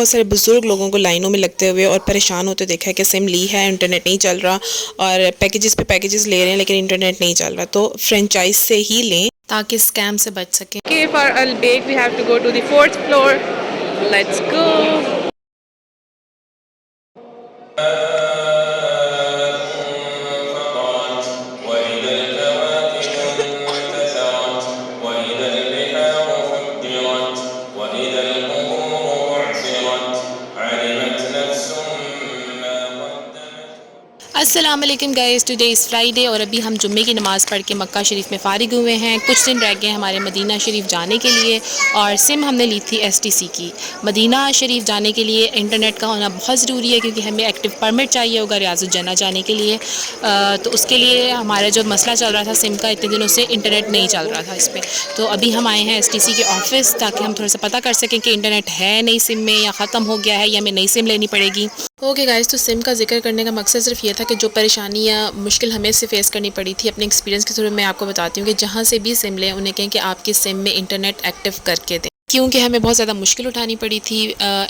बहुत सारे बुजुर्ग लोगों को लाइनों में लगते हुए और परेशान होते देखा है कि सिम ली है, इंटरनेट नहीं चल रहा और पैकेजेस पे पैकेजेस ले रहे हैं लेकिन इंटरनेट नहीं चल रहा। तो फ्रेंचाइज से ही लें ताकि स्कैम से बच सकें। Okay, for Al Baik we have to go to the fourth floor. Let's go. अस्सलाम वालेकुम गाइस, टुडे इज़ फ्राइडे और अभी हम जुम्मे की नमाज़ पढ़ के मक्का शरीफ में फ़ारिग हुए हैं। कुछ दिन रह गए हमारे मदीना शरीफ जाने के लिए और सिम हमने ली थी एसटीसी की। मदीना शरीफ जाने के लिए इंटरनेट का होना बहुत ज़रूरी है क्योंकि हमें एक्टिव परमिट चाहिए होगा रियाज़ुल जन्नह जाने के लिए। तो उसके लिए हमारा जो मसला चल रहा था सिम का, इतने दिनों से इंटरनेट नहीं चल रहा था इस पर। तो अभी हम आए हैं एसटीसी के ऑफ़िस ताकि हम थोड़ा सा पता कर सकें कि इंटरनेट है नई सिम में या ख़त्म हो गया है या हमें नई सिम लेनी पड़ेगी। ओके गाइस, तो सिम का जिक्र करने का मकसद सिर्फ ये था कि जो परेशानी या मुश्किल हमें से फेस करनी पड़ी थी अपने एक्सपीरियंस के थ्रू मैं आपको बताती हूँ कि जहाँ से भी सिम लें उन्हें कहें कि आपकी सिम में इंटरनेट एक्टिव करके दें, क्योंकि हमें बहुत ज़्यादा मुश्किल उठानी पड़ी थी।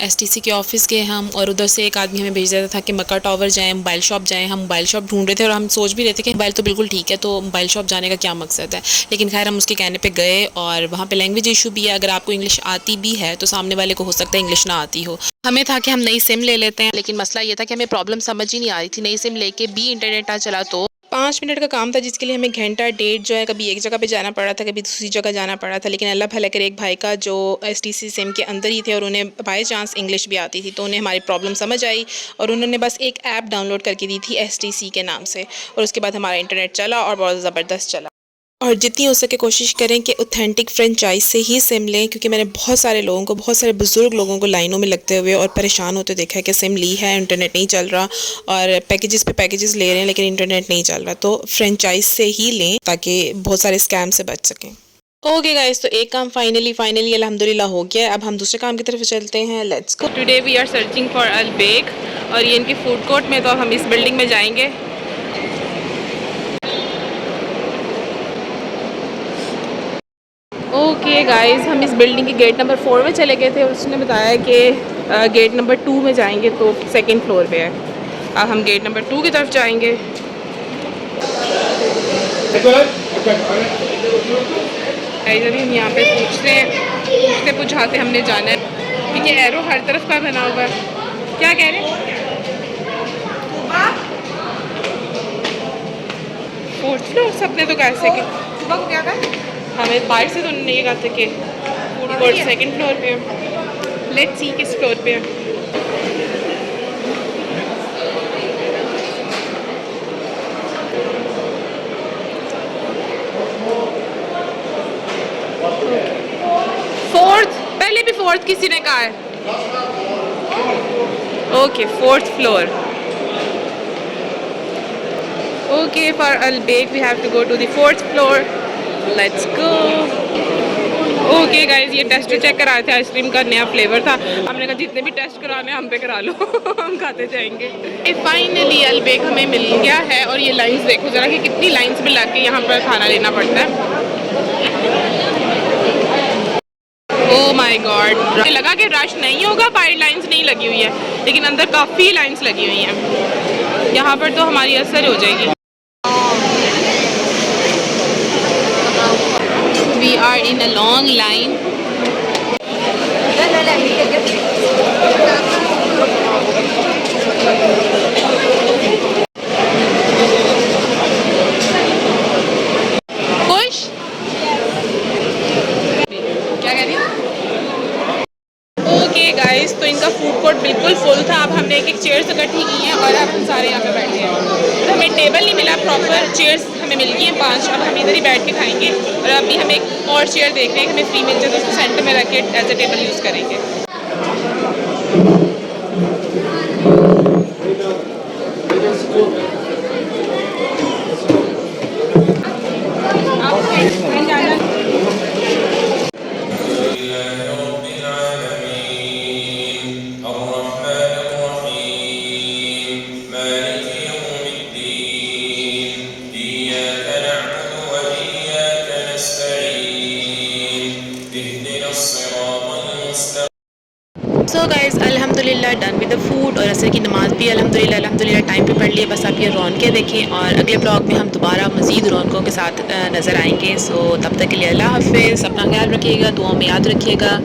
एसटीसी के ऑफिस गए हम और उधर से एक आदमी हमें भेज देता था कि मक्का टावर जाएं, मोबाइल शॉप जाएं। हम मोबाइल शॉप ढूंढ रहे थे और हम सोच भी रहे थे कि मोबाइल तो बिल्कुल ठीक है, तो मोबाइल शॉप जाने का क्या मकसद है। लेकिन खैर हम उसके कहने पे गए और वहाँ पे लैंग्वेज इशू भी है। अगर आपको इंग्लिश आती भी है तो सामने वाले को हो सकता है इंग्लिश ना आती हो। हमें था कि हम नई सिम ले लेते हैं, लेकिन मसला ये था कि हमें प्रॉब्लम समझ ही नहीं आ रही थी। नई सिम लेके भी इंटरनेट ना चला तो 5 मिनट का काम था जिसके लिए हमें घंटा डेढ़ जो है कभी एक जगह पे जाना पड़ा था, कभी दूसरी जगह जाना पड़ा था। लेकिन अल्लाह भला करे एक भाई का जो एसटीसी सिम के अंदर ही थे और उन्हें बाय चांस इंग्लिश भी आती थी, तो उन्हें हमारी प्रॉब्लम समझ आई और उन्होंने बस एक ऐप डाउनलोड करके दी थी एसटीसी के नाम से और उसके बाद हमारा इंटरनेट चला और बहुत ज़बरदस्त चला। और जितनी हो सके कोशिश करें कि ऑथेंटिक फ्रेंचाइज से ही सिम लें, क्योंकि मैंने बहुत सारे लोगों को, बहुत सारे बुजुर्ग लोगों को लाइनों में लगते हुए और परेशान होते देखा है कि सिम ली है, इंटरनेट नहीं चल रहा और पैकेजेस पे पैकेजेस ले रहे हैं लेकिन इंटरनेट नहीं चल रहा। तो फ्रेंचाइज से ही लें ताकि बहुत सारे स्कैम से बच सकें। ओके गाइस, तो एक काम फाइनली अल्हम्दुलिल्लाह हो गया है। अब हम दूसरे काम की तरफ चलते हैं। Let's go. Today we are searching for Al Baik और ये इनके फूड कोर्ट में, तो अब हम इस बिल्डिंग में जाएंगे। ओके गाइस, हम इस बिल्डिंग के गेट नंबर 4 में चले गए थे और उसने बताया कि गेट नंबर 2 में जाएंगे तो सेकंड फ्लोर पे है। अब हम गेट नंबर 2 की तरफ जाएंगे। गाइस अभी हम यहाँ पे पूछते पूछाते हमने जाना है क्योंकि एरो हर तरफ का बना हुआ है। क्या कह रहे हैं? फोर्थ फ्लोर सबने तो कैसे कि क्या था, हमें बाहर से तो नहीं कहा था कि फूड कोर्ट सेकंड फ्लोर पे है। लेट्स सी किस फ्लोर पे है। फोर्थ, पहले भी फोर्थ किसी ने कहा है। Okay, fourth floor. Okay, for अल बेक we have to go to the fourth floor. Let's go. Okay guys, ये टेस्ट चेक कराए थे, आइसक्रीम का नया फ्लेवर था। हमने कहा जितने भी टेस्ट कराने हम पे करा लो हम खाते जाएंगे। फाइनली अल बेक हमें मिल गया है और ये लाइंस देखो ज़रा कि कितनी लाइंस में लग के यहाँ पर खाना लेना पड़ता है। ओह माय गॉड, लगा कि रश नहीं होगा, बाहर लाइंस नहीं लगी हुई है लेकिन अंदर काफ़ी लाइंस लगी हुई हैं। यहाँ पर तो हमारी असर हो जाएगी। We are in a long line. खुश? क्या कह रही है? ओके गाइस, तो इनका फूड कोर्ट बिल्कुल फुल था। अब हमने एक एक चेयर्स इकट्ठी की हैं और अब हम सारे यहाँ पे बैठे हैं। तो हमें टेबल नहीं मिला, प्रॉपर चेयर्स हमें मिल गई हैं 5। अब हम इधर ही बैठ के खाएंगे और अभी हम एक और चेयर देख रहे हैं हमें फ्री मिल जाए तो उसको सेंटर में रख के एज ए टेबल यूज़ करेंगे। अल्हम्दुलिल्लाह डन विद द फूड और असर की नमाज़ भी अल्हम्दुलिल्लाह टाइम पे पढ़ लिए। बस आप ये रौनकें देखें और अगले ब्लॉग में हम दोबारा मज़ीद रौनकों के साथ नज़र आएंगे। सो तब तक के लिए अल्लाह हाफ़िज़, अपना ख्याल रखिएगा, दुआओं में याद रखिएगा।